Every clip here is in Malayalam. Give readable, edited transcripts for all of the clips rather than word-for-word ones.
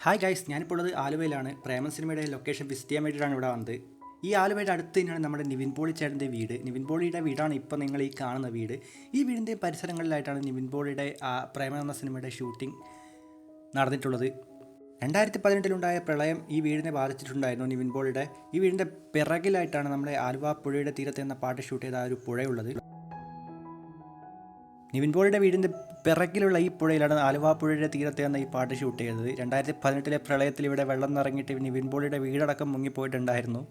ഹായ് ഗൈസ്, ഞാനിപ്പോൾ ഉള്ളത് ആലുവയിലാണ്. പ്രേമം സിനിമയുടെ ലൊക്കേഷൻ വിസിറ്റ് ചെയ്യാൻ വേണ്ടിയിട്ടാണ് ഇവിടെ വന്നത്. ഈ ആലുവയുടെ അടുത്ത് തന്നെയാണ് നമ്മുടെ നിവിൻ പോളി ചേട്ടൻ്റെ വീട്. നിവിൻ പോളിയുടെ വീടാണ് ഇപ്പോൾ നിങ്ങൾ ഈ കാണുന്ന വീട്. ഈ വീടിൻ്റെ പരിസരങ്ങളിലായിട്ടാണ് നിവിൻ പോളിയുടെ പ്രേമം എന്ന സിനിമയുടെ ഷൂട്ടിംഗ് നടന്നിട്ടുള്ളത്. 2018 പ്രളയം ഈ വീടിനെ ബാധിച്ചിട്ടുണ്ടായിരുന്നു. നിവിൻ പോളിയുടെ ഈ വീടിൻ്റെ പിറകിലായിട്ടാണ് നമ്മുടെ ആലുവ പുഴയുടെ തീരത്ത് എന്ന പാട്ട് ഷൂട്ട് ചെയ്ത ഒരു പുഴയുള്ളത്. നിവിൻ പോളിയുടെ വീടിൻ്റെ പിറകിലുള്ള ഈ പുഴയിലാണ് ആലുവ പുഴയുടെ തീരത്ത് എന്ന ഈ പാട്ട് ഷൂട്ട് ചെയ്തത്. 2018 പ്രളയത്തിൽ ഇവിടെ വെള്ളം നിറങ്ങിയിട്ട് നിവിൻ പോളിയുടെ വീടടക്കം മുങ്ങിപ്പോയിട്ടുണ്ടായിരുന്നു.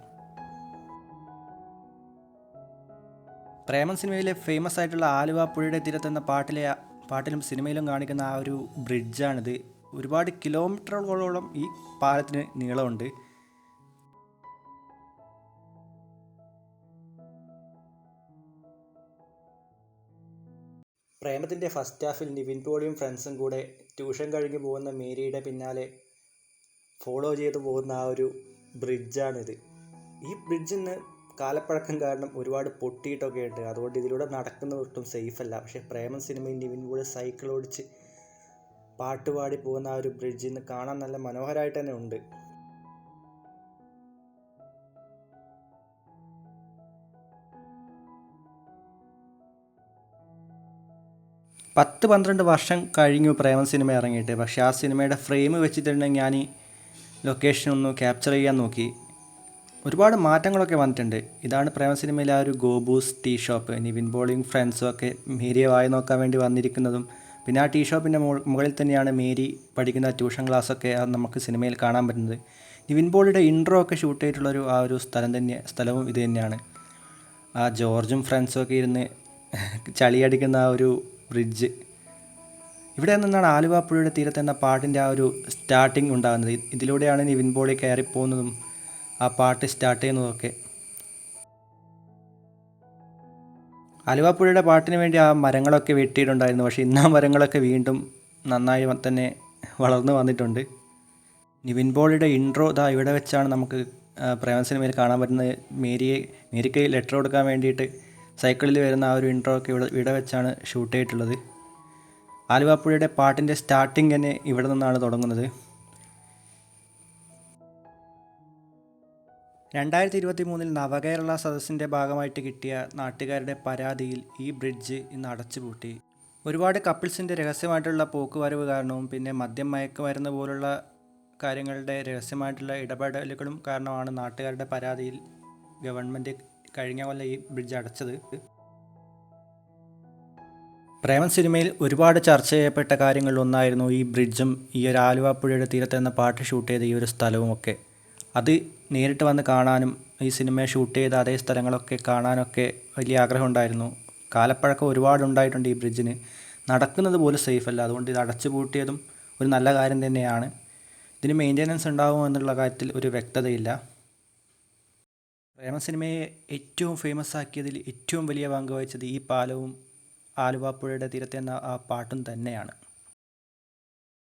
പ്രേമം സിനിമയിലെ ഫേമസ് ആയിട്ടുള്ള ആലുവ പുഴയുടെ തീരത്ത് എന്ന പാട്ടിലും സിനിമയിലും കാണിക്കുന്ന ആ ഒരു ബ്രിഡ്ജാണിത്. ഒരുപാട് കിലോമീറ്ററുകളോളം ഈ പാലത്തിന് നീളമുണ്ട്. പ്രേമത്തിൻ്റെ ഫസ്റ്റ് ഹാഫിൽ നിവിൻ പോളിയും ഫ്രണ്ട്സും കൂടെ ട്യൂഷൻ കഴിഞ്ഞ് പോകുന്ന മേരിയുടെ പിന്നാലെ ഫോളോ ചെയ്ത് പോകുന്ന ആ ഒരു ബ്രിഡ്ജാണിത്. ഈ ബ്രിഡ്ജിന് കാലപ്പഴക്കം കാരണം ഒരുപാട് പൊട്ടിയിട്ടൊക്കെ ഉണ്ട്. അതുകൊണ്ട് ഇതിലൂടെ നടക്കുന്നത് ഒട്ടും സേഫ് അല്ല. പക്ഷേ പ്രേമം സിനിമയിൽ നിവിൻ പോളി സൈക്കിൾ ഓടിച്ച് പാട്ടുപാടി പോകുന്ന ആ ഒരു ബ്രിഡ്ജിന്ന് കാണാൻ നല്ല മനോഹരമായിട്ട് തന്നെ ഉണ്ട്. പത്ത് 12 വർഷം കഴിഞ്ഞു പ്രേമം സിനിമ ഇറങ്ങിയിട്ട്. പക്ഷേ ആ സിനിമയുടെ ഫ്രെയിം വെച്ചിട്ടുണ്ടെങ്കിൽ ഞാൻ ഈ ലൊക്കേഷൻ ഒന്ന് ക്യാപ്ചർ ചെയ്യാൻ നോക്കി. ഒരുപാട് മാറ്റങ്ങളൊക്കെ വന്നിട്ടുണ്ട്. ഇതാണ് പ്രേമ സിനിമയിലെ ആ ഒരു ഗോബൂസ് ടീ ഷോപ്പ്. നിവിൻ പോളിയും ഫ്രണ്ട്സും ഒക്കെ മേരിയെ വായി നോക്കാൻ വേണ്ടി വന്നിരിക്കുന്നതും പിന്നെ ആ ടീ ഷോപ്പിൻ്റെ മുകളിൽ തന്നെയാണ് മേരി പഠിക്കുന്ന ട്യൂഷൻ ക്ലാസ്സൊക്കെ നമുക്ക് സിനിമയിൽ കാണാൻ പറ്റുന്നത്. നിവിൻ പോളിയുടെ ഇൻട്രോ ഒക്കെ ഷൂട്ട് ചെയ്തിട്ടുള്ളൊരു ആ ഒരു സ്ഥലവും ഇത് തന്നെയാണ്. ആ ജോർജും ഫ്രണ്ട്സും ഒക്കെ ഇരുന്ന് ചളിയടിക്കുന്ന ആ ഒരു ബ്രിഡ്ജ്. ഇവിടെ നിന്നാണ് ആലുവ പുഴയുടെ തീരത്ത് എന്ന പാട്ടിൻ്റെ ആ ഒരു സ്റ്റാർട്ടിങ് ഉണ്ടാകുന്നത്. ഇതിലൂടെയാണ് നിവിൻ പോളി കയറിപ്പോകുന്നതും ആ പാട്ട് സ്റ്റാർട്ട് ചെയ്യുന്നതൊക്കെ. ആലുവ പുഴയുടെ പാട്ടിന് വേണ്ടി ആ മരങ്ങളൊക്കെ വെട്ടിയിട്ടുണ്ടായിരുന്നു. പക്ഷേ ഇന്ന് ആ മരങ്ങളൊക്കെ വീണ്ടും നന്നായി തന്നെ വളർന്നു വന്നിട്ടുണ്ട്. നിവിൻ പോളിയുടെ ഇൻട്രോ ഇവിടെ വെച്ചാണ് നമുക്ക് പ്രേമം സിനിമയിൽ കാണാൻ പറ്റുന്നത്. മേരിക്ക് ലെറ്റർ കൊടുക്കാൻ വേണ്ടിയിട്ട് സൈക്കിളിൽ വരുന്ന ആ ഒരു ഇൻട്രോ ഒക്കെ ഇവിടെ വെച്ചാണ് ഷൂട്ട് ചെയ്തിട്ടുള്ളത്. ആലുവ പുഴയുടെ പാട്ടിൻ്റെ സ്റ്റാർട്ടിങ് തന്നെ ഇവിടെ നിന്നാണ് തുടങ്ങുന്നത്. 2023 നവകേരള സദസ്സിൻ്റെ ഭാഗമായിട്ട് കിട്ടിയ നാട്ടുകാരുടെ പരാതിയിൽ ഈ ബ്രിഡ്ജ് ഇന്ന് അടച്ചുപൂട്ടി. ഒരുപാട് കപ്പിൾസിൻ്റെ രഹസ്യമായിട്ടുള്ള പോക്കുവരവ് കാരണവും പിന്നെ മദ്യം മയക്കുമരുന്ന് പോലുള്ള കാര്യങ്ങളുടെ രഹസ്യമായിട്ടുള്ള ഇടപെടലുകളും കാരണമാണ് നാട്ടുകാരുടെ പരാതിയിൽ ഗവൺമെൻറ് കഴിഞ്ഞ കൊല്ലം ഈ ബ്രിഡ്ജ് അടച്ചത്. പ്രേമം സിനിമയിൽ ഒരുപാട് ചർച്ച ചെയ്യപ്പെട്ട കാര്യങ്ങളിലൊന്നായിരുന്നു ഈ ബ്രിഡ്ജും ഈ ഒരു ആലുവ പുഴയുടെ തീരത്ത് എന്ന പാട്ട് ഷൂട്ട് ചെയ്ത ഈ ഒരു സ്ഥലവുമൊക്കെ. അത് നേരിട്ട് വന്ന് കാണാനും ഈ സിനിമ ഷൂട്ട് ചെയ്ത അതേ സ്ഥലങ്ങളൊക്കെ കാണാനൊക്കെ വലിയ ആഗ്രഹമുണ്ടായിരുന്നു. കാലപ്പഴക്കം ഒരുപാട് ഉണ്ടായിട്ടുണ്ട് ഈ ബ്രിഡ്ജിന്. നടക്കുന്നത് പോലും സേഫ് അല്ല. അതുകൊണ്ട് ഇത് അടച്ചു പൂട്ടിയതും ഒരു നല്ല കാര്യം തന്നെയാണ്. ഇതിന് മെയിൻ്റെനൻസ് ഉണ്ടാകുമോ എന്നുള്ള കാര്യത്തിൽ ഒരു വ്യക്തതയില്ല. പ്രേമ സിനിമയെ ഏറ്റവും ഫേമസ് ആക്കിയതിൽ ഏറ്റവും വലിയ പങ്ക് വഹിച്ചത് ഈ പാലവും ആലുവ പുഴയുടെ തീരത്തെ എന്ന ആ പാട്ടും തന്നെയാണ്.